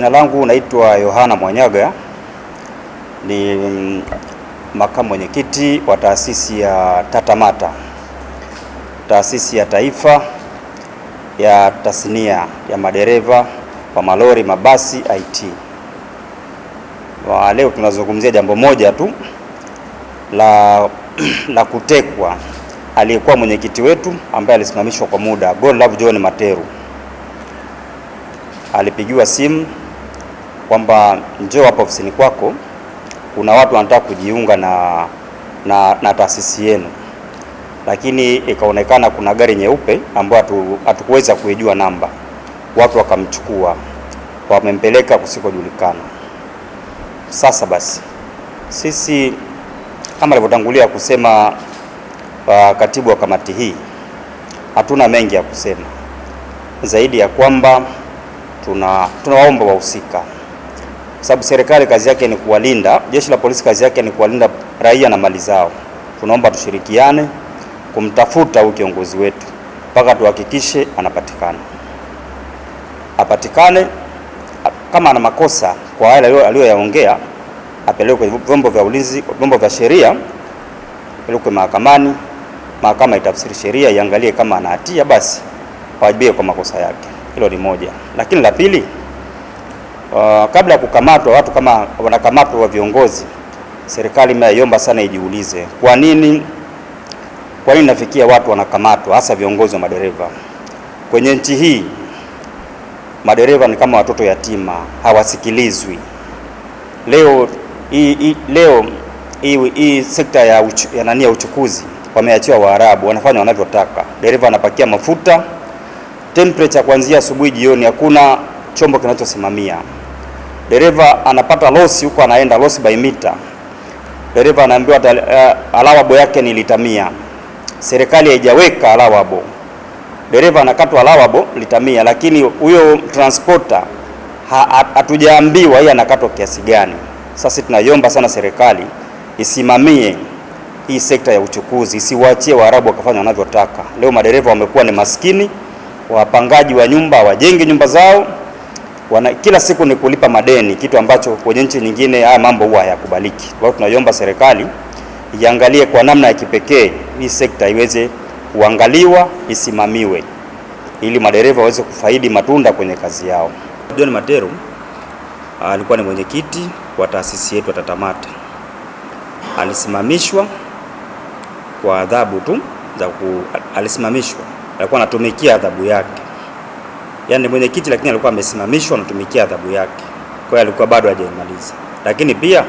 Jina langu naitwa Yohana Mwanyaga, ni makamu mwenyekiti wa taasisi ya TATAMATA, taasisi ya taifa ya tasnia ya madereva wa malori, mabasi, IT. Leo tunazungumzia jambo moja tu la kutekwa aliyekuwa mwenyekiti wetu ambaye alisimamishwa kwa muda, Godlove John Materu. Alipigiwa simu kwamba njoo hapa ofisini kwako, kuna watu wanataka kujiunga na taasisi yenu, lakini ikaonekana kuna gari nyeupe ambayo hatukuweza kuijua namba. Watu wakamchukua, wamempeleka kusikojulikana. Sasa basi, sisi kama alivyotangulia kusema katibu wa kamati hii, hatuna mengi ya kusema zaidi ya kwamba tunawaomba wahusika, kwa sababu serikali kazi yake ni kuwalinda, jeshi la polisi kazi yake ni kuwalinda raia na mali zao. Tunaomba tushirikiane kumtafuta huyu kiongozi wetu mpaka tuhakikishe apatikane. Kama ana makosa kwa yale aliyoyaongea, apelekwe kwenye vyombo vya ulinzi, vyombo vya sheria, apelekwe mahakamani, mahakama itafsiri sheria, iangalie kama ana hatia, basi awajibike kwa makosa yake. Hilo ni moja. Lakini la pili, kabla ya kukamatwa watu kama wanakamatwa wa viongozi, serikali imeiomba sana ijiulize, kwa nini nafikia watu wanakamatwa, hasa viongozi wa madereva. Kwenye nchi hii madereva ni kama watoto yatima, hawasikilizwi. Leo hii sekta ya uchukuzi wameachiwa Waarabu, wanafanya wanavyotaka. Dereva anapakia mafuta, temperature kuanzia asubuhi jioni, hakuna chombo kinachosimamia. Dereva anapata losi huko, anaenda losi by meter. Dereva anaambiwa allowable yake ni lita 100. Serikali haijaweka allowable. Dereva anakatwa allowable lita 100, lakini huyo transporter hatujaambiwa yeye anakatwa kiasi gani. Sasa tunaiomba sana serikali isimamie hii sekta ya uchukuzi, isiwaachie Waarabu wakafanya wanavyotaka. Leo madereva wamekuwa ni maskini, wapangaji wa nyumba, wajenge nyumba zao, kila siku ni kulipa madeni, kitu ambacho kwenye nchi nyingine haya mambo huwa hayakubaliki. Kwa hiyo tunaiomba serikali iangalie kwa namna ya kipekee hii sekta iweze kuangaliwa, isimamiwe, ili madereva waweze kufaidi matunda kwenye kazi yao. John Materu alikuwa ni mwenyekiti wa taasisi yetu ya TATAMATA. Alisimamishwa kwa adhabu tu alisimamishwa, alikuwa anatumikia adhabu yake. Yaani mwenyekiti, lakini alikuwa amesimamishwa, anatumikia adhabu yake. Kwa hiyo alikuwa bado hajamaliza. Lakini pia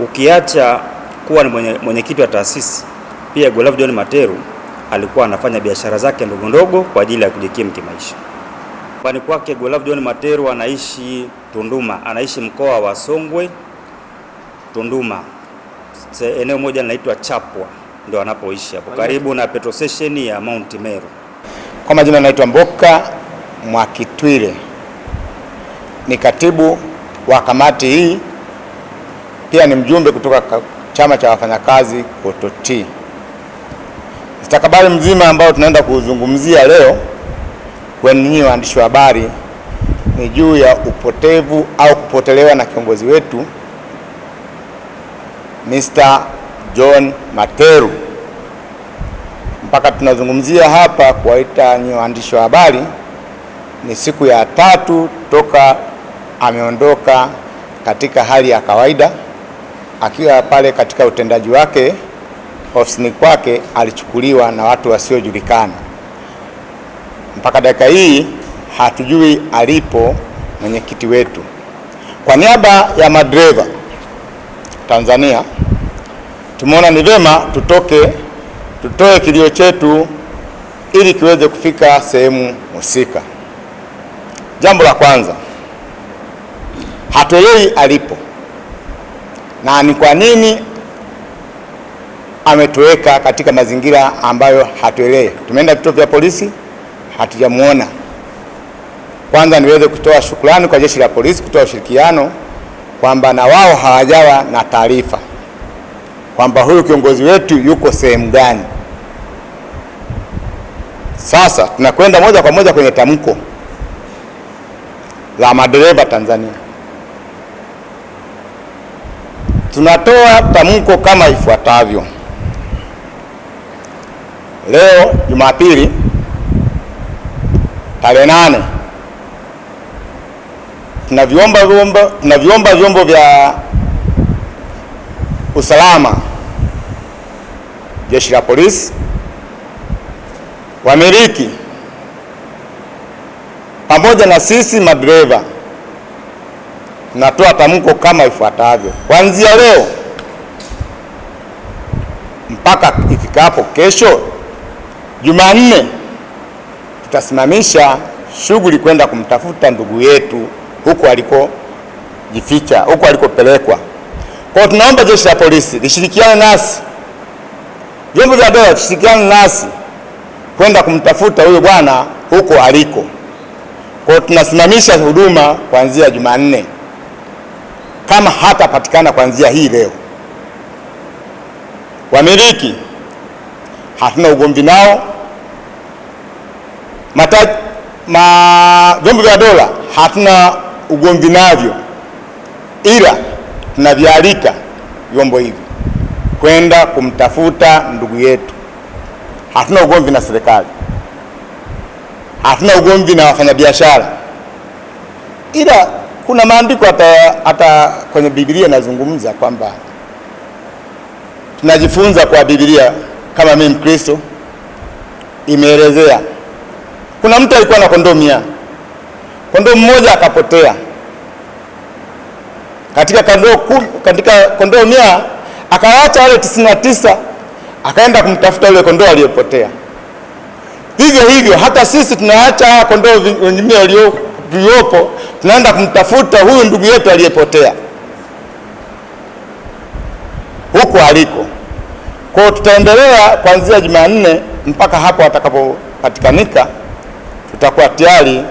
ukiacha kuwa ni mwenyekiti wa taasisi, pia Godlove John Materu alikuwa anafanya biashara zake ndogo ndogo kwa ajili ya kujikimu kimaisha. Kwani kwake Godlove John Materu anaishi Tunduma, anaishi mkoa wa Songwe, Tunduma. Eneo moja linaitwa Chapwa, ndio anapoishi hapo karibu na petrol station ya Mount Meru. Kwa majina naitwa Mboka Mwakitwile, ni katibu wa kamati hii, pia ni mjumbe kutoka chama cha wafanyakazi KOTOT. Mustakabali mzima ambao tunaenda kuzungumzia leo kwenye waandishi wa habari ni juu ya upotevu au kupotelewa na kiongozi wetu Mr. John Materu. Mpaka tunazungumzia hapa kuwaita nyinyi waandishi wa habari, ni siku ya 3 toka ameondoka katika hali ya kawaida, akiwa pale katika utendaji wake ofisini kwake, alichukuliwa na watu wasiojulikana. Mpaka dakika hii hatujui alipo mwenyekiti wetu. Kwa niaba ya madereva Tanzania, tumeona ni vema tutoe kilio chetu ili kiweze kufika sehemu husika. Jambo la kwanza, hatuelewi alipo na ni kwa nini ametoweka katika mazingira ambayo hatuelewi. Tumeenda vituo vya polisi, hatujamuona. Kwanza niweze kutoa shukrani kwa jeshi la polisi kutoa ushirikiano kwamba na wao hawajawa na taarifa kwamba huyu kiongozi wetu yuko sehemu gani. Sasa tunakwenda moja kwa moja kwenye tamko. la madereva Tanzania. Tunatoa tamko kama ifuatavyo. Leo Jumapili tarehe 8 tunaviomba vyombo vya usalama, jeshi la polisi, wamiliki pamoja na sisi madereva, tunatoa tamko kama ifuatavyo. Kuanzia leo mpaka ifikapo kesho Jumanne, tutasimamisha shughuli kwenda kumtafuta ndugu yetu huko alikojificha, huko alikopelekwa. Kwa hiyo tunaomba jeshi la polisi lishirikiane nasi, vyombo vya dola vishirikiane nasi kwenda kumtafuta huyo bwana huko aliko. Kwa hiyo tunasimamisha huduma kuanzia Jumanne kama hatapatikana kuanzia hii leo. Wamiliki hatuna ugomvi nao, vyombo vya dola hatuna ugomvi navyo, ila tunavialika vyombo hivi kwenda kumtafuta ndugu yetu. Hatuna ugomvi na serikali, hatuna ugomvi na wafanyabiashara, ila kuna maandiko hata kwenye Biblia nazungumza kwamba tunajifunza kwa Biblia. Kama mimi Mkristo, imeelezea kuna mtu alikuwa na kondoo 100, kondoo mmoja akapotea. Katika kondoo 100 akaacha wale 99, akaenda kumtafuta yule kondoo aliyepotea. Vivyo hivyo hata sisi tunaacha kondoo wengine waliopo, tunaenda kumtafuta huyu ndugu yetu aliyepotea huko aliko. Kwa hiyo tutaendelea kuanzia Jumanne mpaka hapo atakapopatikanika. Tutakuwa tayari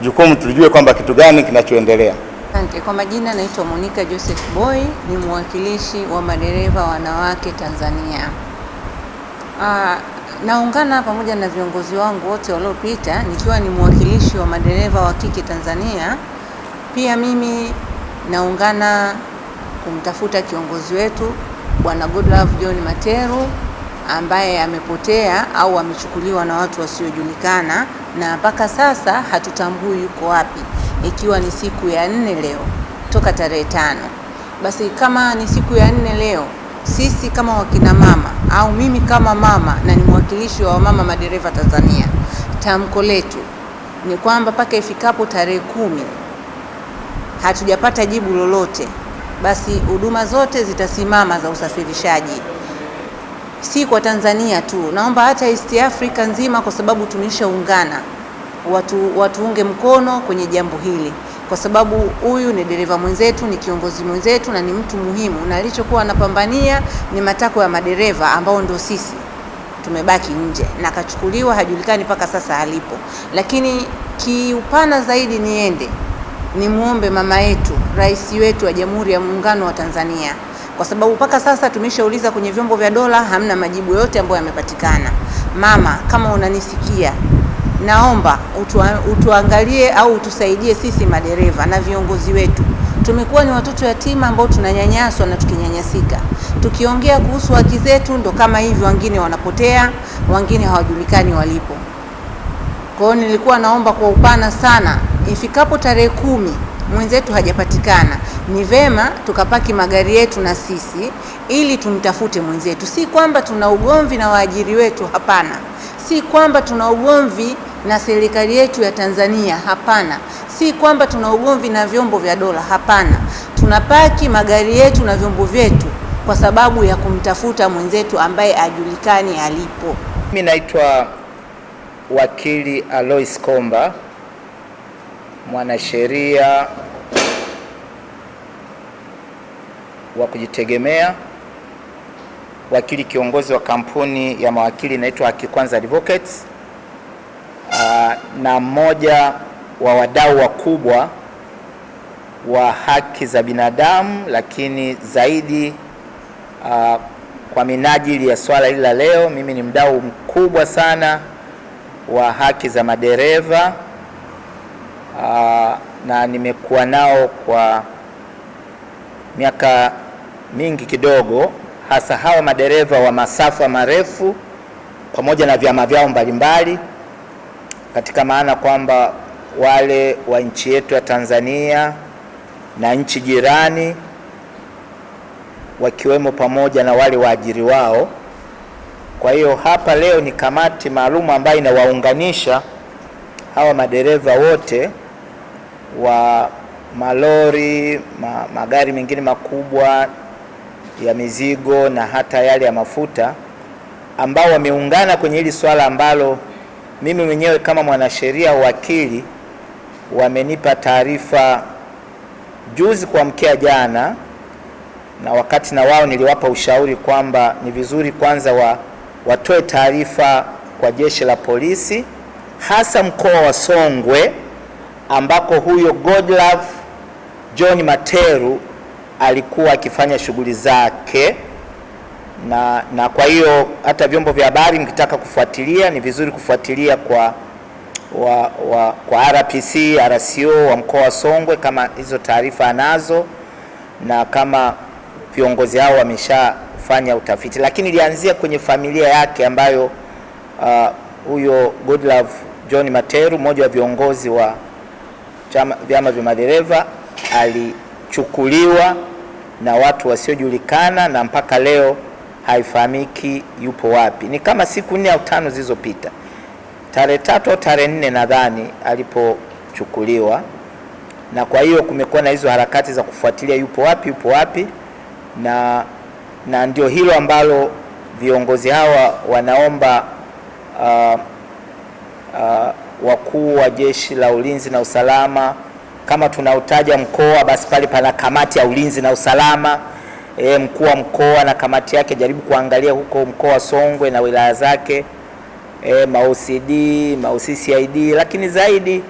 jukumu tulijue kwamba kitu gani kinachoendelea. Asante. Kwa majina naitwa Monica Joseph Boy, ni mwakilishi wa madereva wanawake Tanzania. Naungana pamoja na viongozi wangu wote waliopita nikiwa ni mwakilishi wa madereva wa kike Tanzania. Pia mimi naungana kumtafuta kiongozi wetu Bwana Godlove John Materu ambaye amepotea au amechukuliwa na watu wasiojulikana, na mpaka sasa hatutambui yuko wapi, ikiwa ni siku ya 4 leo toka tarehe 5. Basi kama ni siku ya 4 leo, sisi kama wakina mama au mimi kama mama na ni mwakilishi wa mama madereva Tanzania, tamko letu ni kwamba mpaka ifikapo tarehe 10 hatujapata jibu lolote, basi huduma zote zitasimama za usafirishaji, si kwa Tanzania tu, naomba hata East Africa nzima, kwa sababu tumeshaungana, watuunge mkono kwenye jambo hili, kwa sababu huyu ni dereva mwenzetu, ni kiongozi mwenzetu na ni mtu muhimu, na alichokuwa anapambania ni matakwa ya madereva ambao ndio sisi tumebaki nje, na kachukuliwa hajulikani mpaka sasa alipo. Lakini kiupana zaidi ni muombe mama yetu, rais wetu wa Jamhuri ya Muungano wa Tanzania, kwa sababu mpaka sasa tumeshauliza kwenye vyombo vya dola, hamna majibu yote ambayo yamepatikana. Mama, kama unanisikia, naomba utuangalie au utusaidie sisi madereva na viongozi wetu. Tumekuwa ni watoto yatima ambao tunanyanyaswa na tukinyanyasika. Tukiongea kuhusu haki zetu ndo kama hivi, wengine wanapotea, wengine hawajulikani walipo. Kwa hiyo nilikuwa naomba kwa upana sana, ifikapo tarehe 10 mwenzetu hajapatikana, ni vema tukapaki magari yetu na sisi ili tumtafute mwenzetu. Si kwamba tuna ugomvi na waajiri wetu, hapana. Si kwamba tuna ugomvi na serikali yetu ya Tanzania, hapana. Si kwamba tuna ugomvi na vyombo vya dola, hapana. Tunapaki magari yetu na vyombo vyetu kwa sababu ya kumtafuta mwenzetu ambaye ajulikani alipo. Mimi naitwa wakili Alois Komba, mwanasheria wa kujitegemea, wakili kiongozi wa kampuni ya mawakili inaitwa Haki Kwanza Advocates, na mmoja wa wadau wakubwa wa haki za binadamu, lakini zaidi kwa minajili ya swala hili la leo, mimi ni mdau mkubwa sana wa haki za madereva na nimekuwa nao kwa miaka mingi kidogo, hasa hawa madereva wa masafa marefu pamoja na vyama vyao mbalimbali, katika maana kwamba wale wa nchi yetu ya Tanzania na nchi jirani, wakiwemo pamoja na wale waajiri wao. Kwa hiyo hapa leo ni kamati maalum ambayo inawaunganisha hawa madereva wote wa malori, magari mengine makubwa ya mizigo na hata yale ya mafuta, ambao wameungana kwenye hili swala ambalo mimi mwenyewe kama mwanasheria wakili wamenipa taarifa juzi kuamkia jana, na wakati na wao niliwapa ushauri kwamba ni vizuri kwanza watoe taarifa kwa jeshi la polisi, hasa mkoa wa Songwe ambako huyo Godlove John Materu alikuwa akifanya shughuli zake, na kwa hiyo hata vyombo vya habari mkitaka kufuatilia ni vizuri kufuatilia kwa RPC, RCO wa mkoa wa Songwe kama hizo taarifa anazo na kama viongozi hao wameshafanya utafiti. Lakini ilianzia kwenye familia yake ambayo huyo Godlove John Materu, mmoja wa viongozi wa vyama vya madereva, alichukuliwa na watu wasiojulikana na mpaka leo haifahamiki yupo wapi. Ni kama siku 4 au 5 zilizopita, tarehe 3 au tarehe 4 nadhani alipochukuliwa, na kwa hiyo kumekuwa na hizo harakati za kufuatilia yupo wapi, na ndio hilo ambalo viongozi hawa wanaomba wakuu wa jeshi la ulinzi na usalama, kama tunautaja mkoa basi pale pana kamati ya ulinzi na usalama, mkuu wa mkoa na kamati yake jaribu kuangalia huko mkoa wa Songwe na wilaya zake, ma-OCD, ma-OCCID, lakini zaidi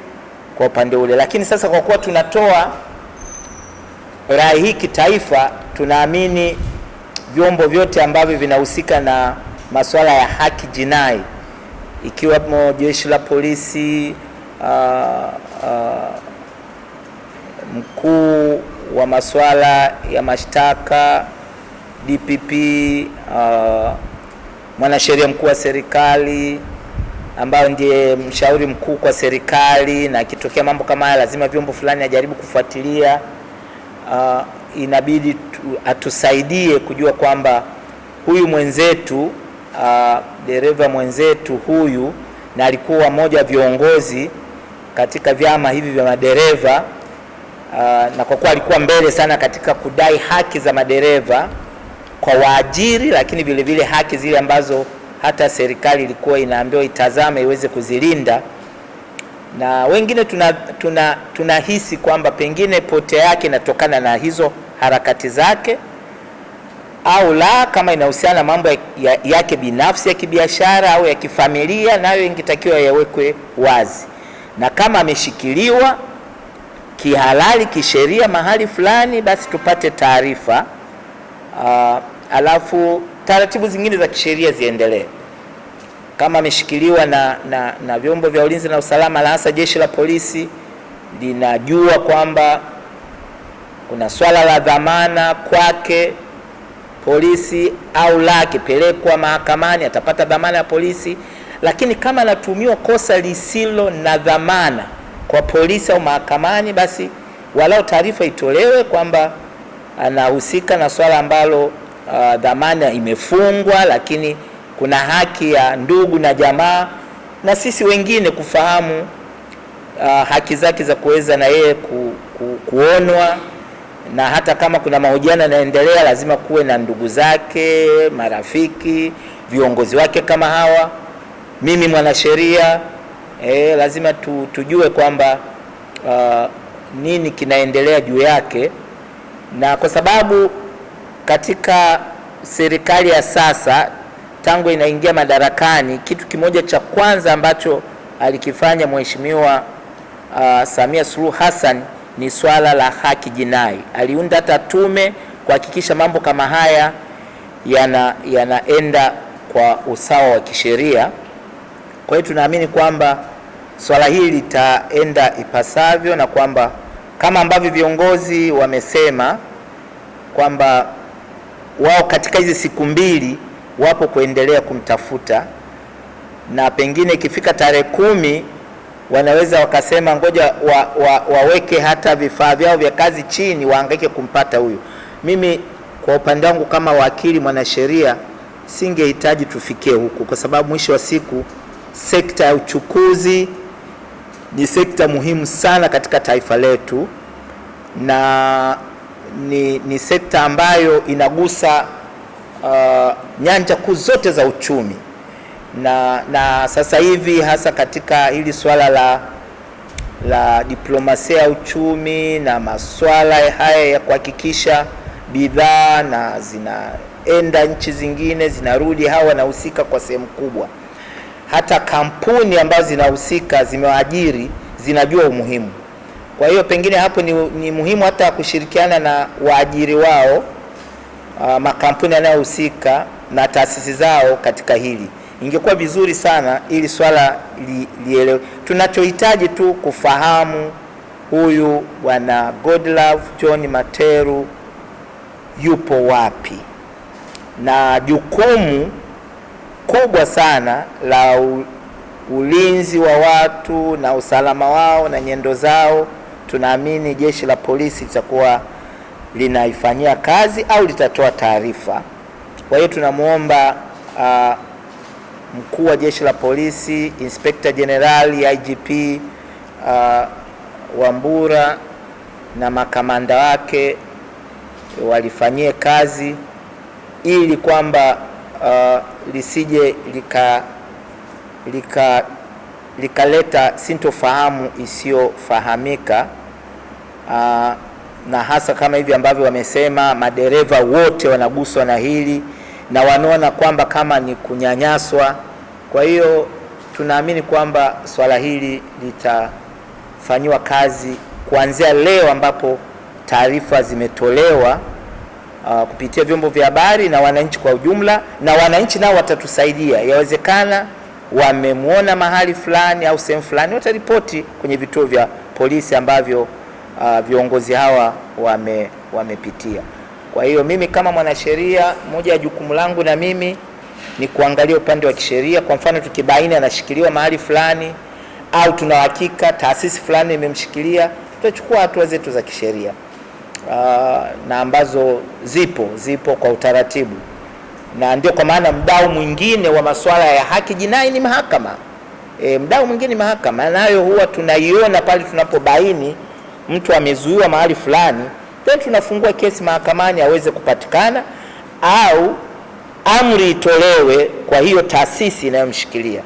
kwa upande ule. Lakini sasa kwa kuwa tunatoa rai hii kitaifa, tunaamini vyombo vyote ambavyo vinahusika na masuala ya haki jinai, ikiwemo jeshi la polisi, mkuu wa masuala ya mashtaka DPP, mwanasheria mkuu wa serikali ambayo ndiye mshauri mkuu kwa serikali, na ikitokea mambo kama haya lazima vyombo fulani ajaribu kufuatilia. Inabidi atusaidie kujua kwamba huyu mwenzetu, dereva mwenzetu huyu, na alikuwa mmoja viongozi katika vyama hivi vya madereva, na kwa kuwa alikuwa mbele sana katika kudai haki za madereva kwa waajiri, lakini vile vile haki zile ambazo hata serikali ilikuwa inaambiwa itazame iweze kuzilinda. Na wengine tunahisi kwamba pengine pote yake inatokana na hizo harakati zake, au la, kama inahusiana na mambo yake binafsi ya kibiashara au ya kifamilia, nayo ingetakiwa yawekwe wazi. Na kama ameshikiliwa kihalali kisheria mahali fulani, basi tupate taarifa, alafu taratibu zingine za kisheria ziendelee. Kama ameshikiliwa na vyombo vya ulinzi na usalama, na hasa jeshi la polisi linajua kwamba kuna swala la dhamana kwake polisi, au la, akipelekwa mahakamani atapata dhamana ya polisi. Lakini kama anatumiwa kosa lisilo na dhamana kwa polisi au mahakamani, basi walau taarifa itolewe kwamba anahusika na swala ambalo dhamana imefungwa, lakini kuna haki ya ndugu na jamaa na sisi wengine kufahamu haki zake za kuweza na yeye kuonwa. Na hata kama kuna mahojiano yanaendelea, lazima kuwe na ndugu zake, marafiki, viongozi wake kama hawa. Mimi mwanasheria lazima tujue kwamba nini kinaendelea juu yake. Na kwa sababu katika serikali ya sasa tangu inaingia madarakani, kitu kimoja cha kwanza ambacho alikifanya Mheshimiwa Samia Suluhu Hassan ni swala la haki jinai. Aliunda hata tume kuhakikisha mambo kama haya yanaenda kwa usawa wa kisheria. Kwa hiyo tunaamini kwamba swala hili litaenda ipasavyo, na kwamba kama ambavyo viongozi wamesema kwamba wao katika hizi siku mbili wapo kuendelea kumtafuta, na pengine ikifika tarehe 10 wanaweza wakasema ngoja waweke hata vifaa vyao vya kazi chini, wahangaike kumpata huyu. Mimi kwa upande wangu kama wakili mwanasheria singehitaji tufikie huku, kwa sababu mwisho wa siku sekta ya uchukuzi ni sekta muhimu sana katika taifa letu, na ni sekta ambayo inagusa nyanja kuu zote za uchumi, na sasa hivi hasa katika hili swala la diplomasia ya uchumi na masuala haya ya kuhakikisha bidhaa na zinaenda nchi zingine zinarudi, hawa wanahusika kwa sehemu kubwa. Hata kampuni ambazo zinahusika zimewaajiri zinajua umuhimu. Kwa hiyo pengine hapo ni muhimu hata kushirikiana na waajiri wao, makampuni yanayohusika na taasisi zao katika hili. Ingekuwa vizuri sana ili swala lielewe. Tunachohitaji tu kufahamu huyu bwana Godlove John Materu yupo wapi, na jukumu kubwa sana la ulinzi wa watu na usalama wao na nyendo zao, tunaamini jeshi la polisi litakuwa linaifanyia kazi au litatoa taarifa. Kwa hiyo tunamuomba mkuu wa jeshi la polisi, Inspector General IGP Wambura na makamanda wake walifanyie kazi ili kwamba lisije likaleta sintofahamu isiyofahamika, na hasa kama hivi ambavyo wamesema madereva wote wanaguswa na hili na wanaona kwamba kama ni kunyanyaswa. Kwa hiyo tunaamini kwamba swala hili litafanywa kazi kuanzia leo ambapo taarifa zimetolewa kupitia vyombo vya habari na wananchi kwa ujumla, na wananchi nao watatusaidia. Yawezekana wamemwona mahali fulani au sehemu fulani, wataripoti kwenye vituo vya polisi ambavyo viongozi hawa wamepitia. Kwa hiyo mimi kama mwanasheria, moja ya jukumu langu na mimi ni kuangalia upande wa kisheria. Kwa mfano tukibaini anashikiliwa mahali fulani au tuna hakika taasisi fulani imemshikilia, tutachukua hatua zetu za kisheria na ambazo zipo kwa utaratibu, na ndio kwa maana mdau mwingine wa masuala ya haki jinai ni mahakama. Mdau mwingine ni mahakama, nayo huwa tunaiona pale tunapobaini mtu amezuiwa mahali fulani, then tunafungua kesi mahakamani aweze kupatikana au amri itolewe kwa hiyo taasisi inayomshikilia.